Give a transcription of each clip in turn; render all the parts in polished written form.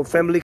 family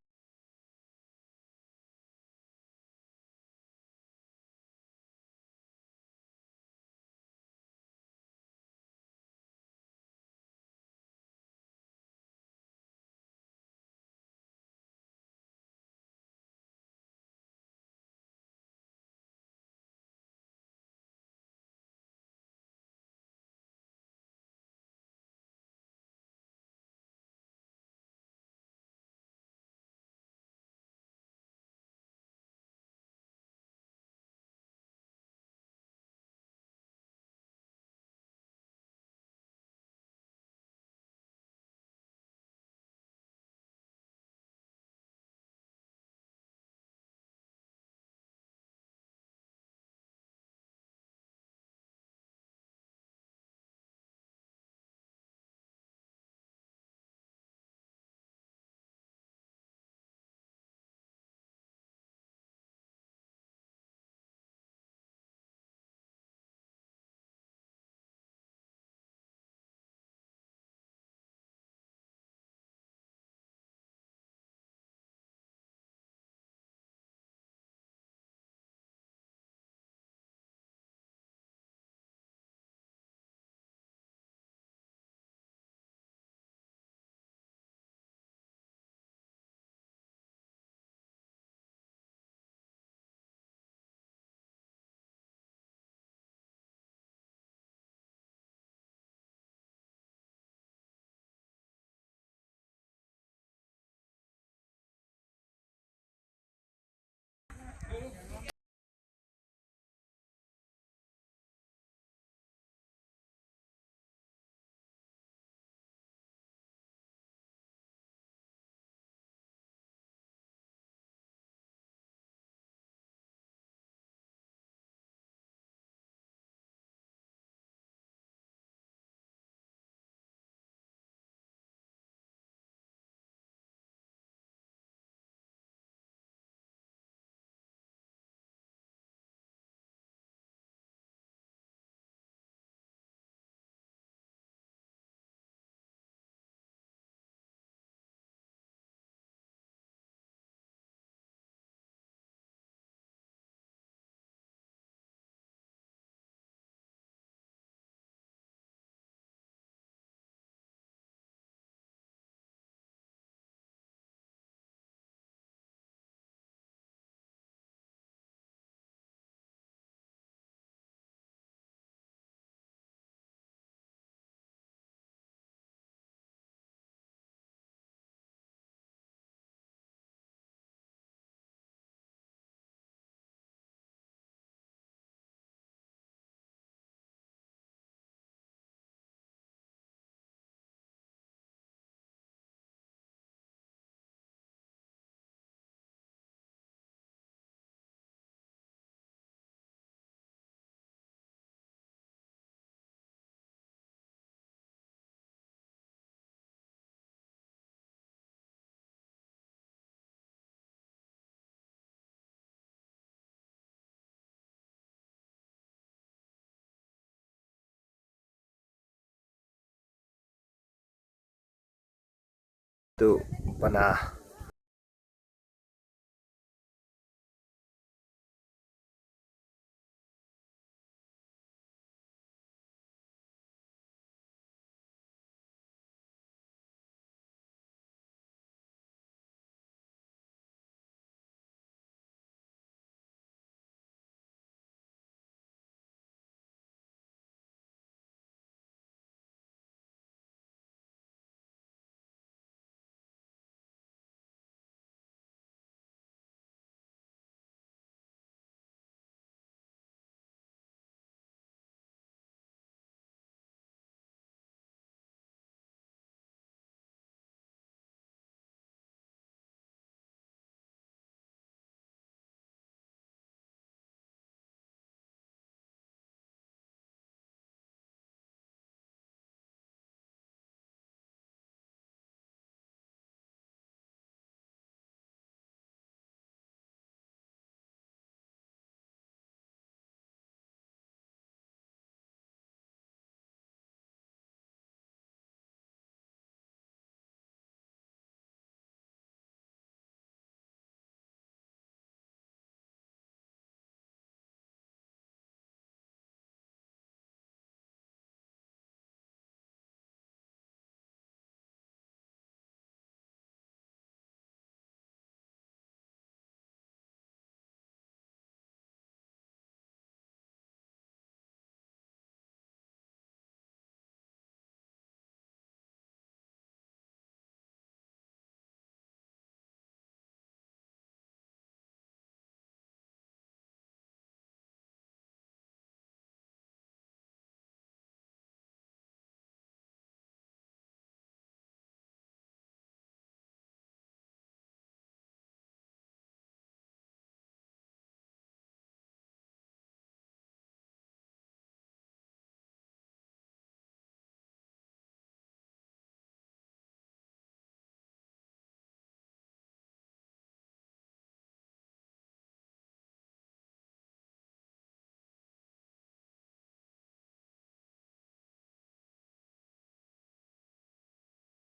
to pana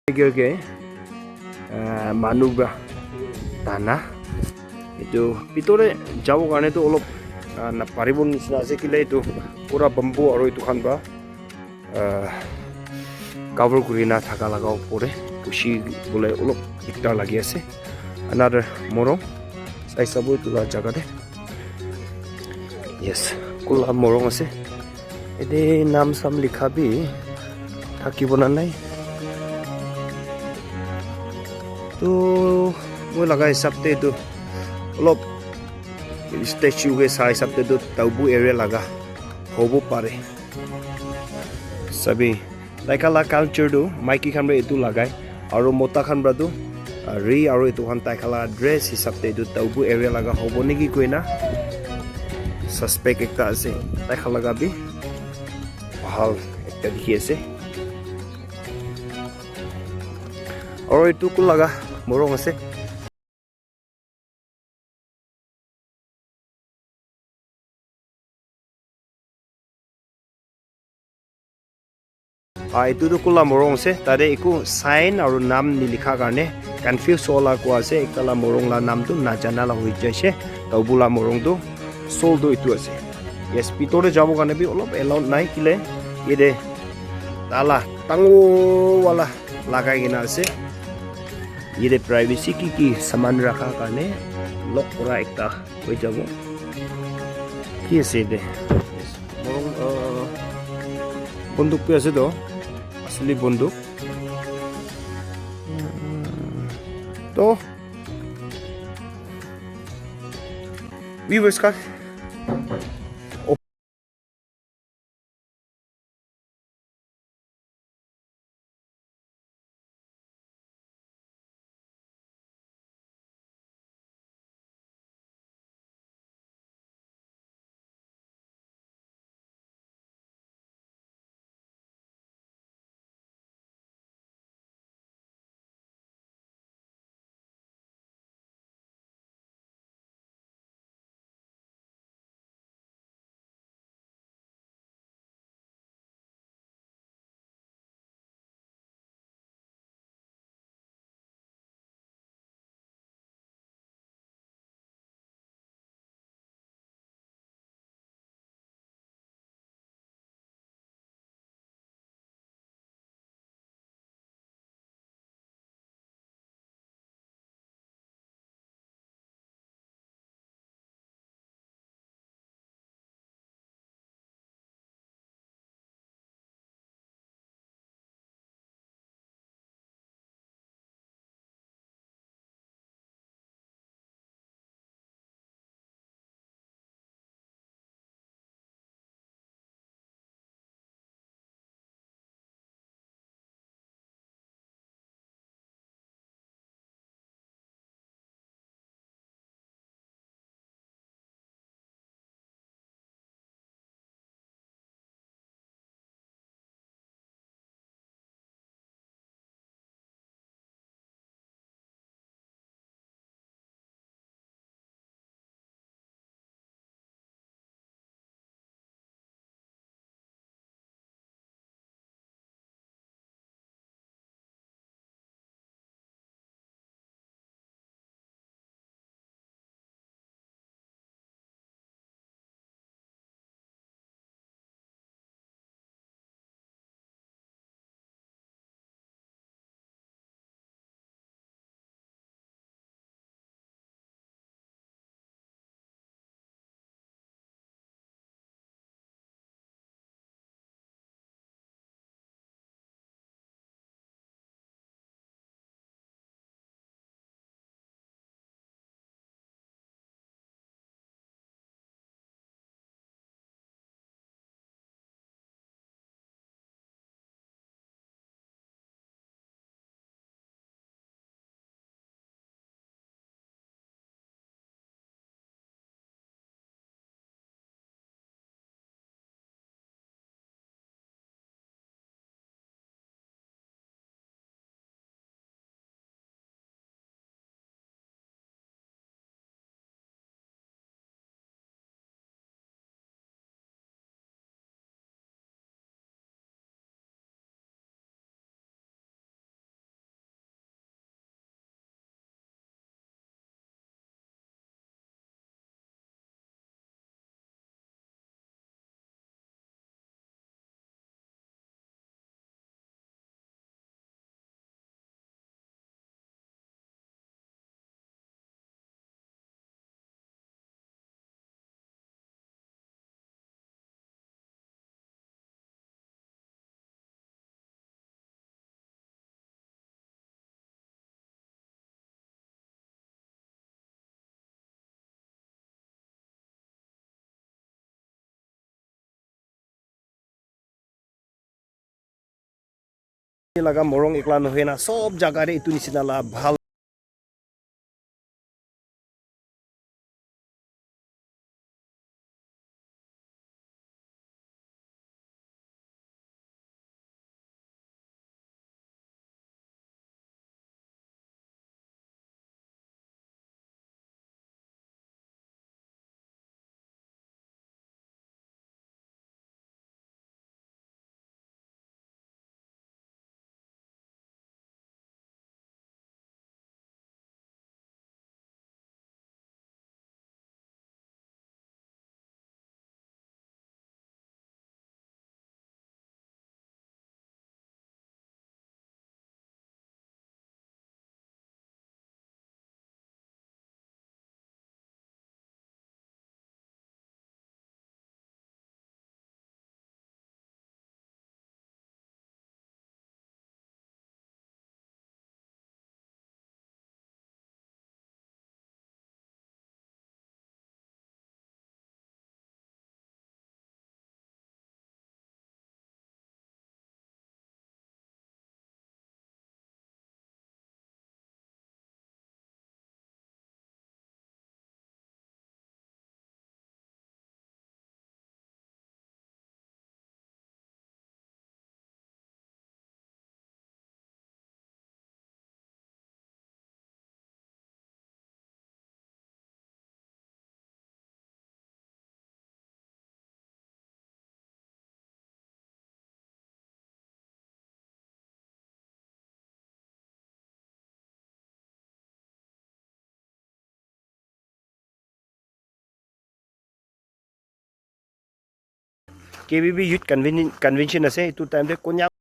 Tiger manubra tanah itu pitore jauh karena itu olop na paribun nisna ase kile itu pura bambu aro itu kan ba cover kurina thaka laga upore pushi bole olop ekta lagi ase another morong sai sabu itu la jaga de yes kula morong ase ede nam sam likha bi থাকিব না নাই তো মই লগা হিচাপতে এইটো অলপ statue কে চাই হিচাপতে এইটো টাউবু এৰিয়া লগা হ'ব পাৰে সবি লাইকালা কালচাৰটো মাইকী খানবে এইটো লগাই আৰু মতা খানবাটো ৰি আৰু এইটো খান তাইখালা ড্ৰেছ হিচাপতে এইটো টাউবু এৰিয়া লগা হ'ব নেকি কৈ না সাসপেক্ট একটা আছে তাইখালা লগাবি ভাল একটা দেখি আছে আৰু এইটো কো লগা মৰং আছে এইটো কোলা মৰং আছে তাৰে একো সাইন আৰু নাম নিলিখা কাৰণে কনফিউজ হলা কো আছে একলা মৰং লা নামটো নাজানালা হৈ যাইছে তবুলা মৰংটো সোলটো এইটো আছে ইয়েস পিতৰে যাব কাৰণে বি অলপ এলাউড নাই কিলে ইৰে তালা টাঙো वाला লাগাই কিনা আছে ইৰে প্ৰাইভেসি কি সামান ৰাখা কাৰণে লক কৰা একটা হৈ যাব কি আছে দে মৰং বন্দুক পে আছে তো असली बंदूक तो viewers का laga morong ekla nohe na sob jaga re itu nisina la bhal KBB Youth Convention ase itu time de konya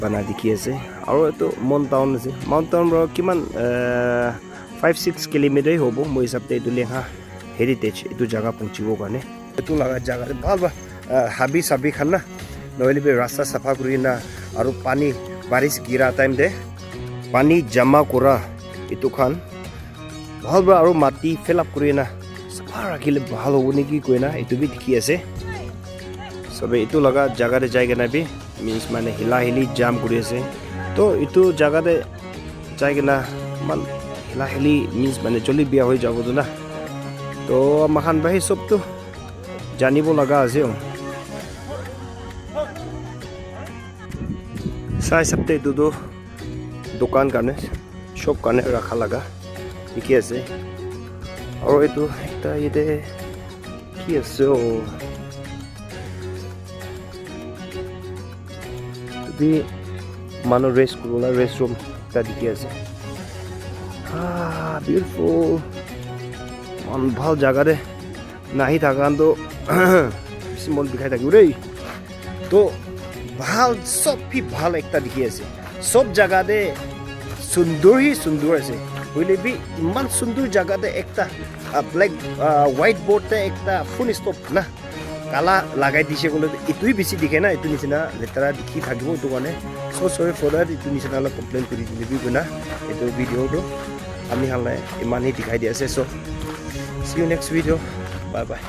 bana dikhi ase aro etu Mount Town ro kiman 5-6 kilometer hobo moi hisab te etu leha heritage etu jaga pungchibo karne etu laga jaga bhal ba habi sabi khan na noile be rasta safa kurina aro pani baris gira time de pani jama kura etu khan bhal ba aro mati fill up kurina safa rakhile bhal hobo niki koina etu bi dikhi ase sobe etu laga jaga de jai na bi means mane hila hili jam kuri ase to itu jaga de jai na মান হেলা হেলি means মানে জলদি বিয়া হৈ যাব না তো আমাখান বাহি সবটো জানিব লগা আছে চাই সপ্তাহ এইটো দোকান কাৰণে সব কাৰণে ৰাখা লগা ঠিকে আছে আৰু এইটো এটা ইয়াতে কি আছে যদি মানুহ ৰেষ্ট কৰোঁ ৰেষ্ট ৰুম এটা দেখি আছে বিউটিফুল মন ভাল জাগাতে নাহি থাকাটো বেছি মন বিষাই থাকিব দেই তো ভাল সব ভাল একটা দেখি আছে সব জাগাতে সুন্দৰ আছে বুঝলি বি ইমান সুন্দৰ জাগাতে একটা ব্ল্যাক হোয়াইট বোর্ডতে একটা ফুল স্টপ না কালা লাগাই দিছে বলে এটুই বেশি দেখে না এটু নিচিনা লেতেৰা দেখি থাকিব এইটো কাৰণে সৰি ফৰ দ্যাট এইটো নিচিনা অলপ কমপ্লেইন কৰি দিবি না এইটো ভিডিঅ'টো আমি হালে ইমানেই দেখাই দি আছে চ' see you next video bye bye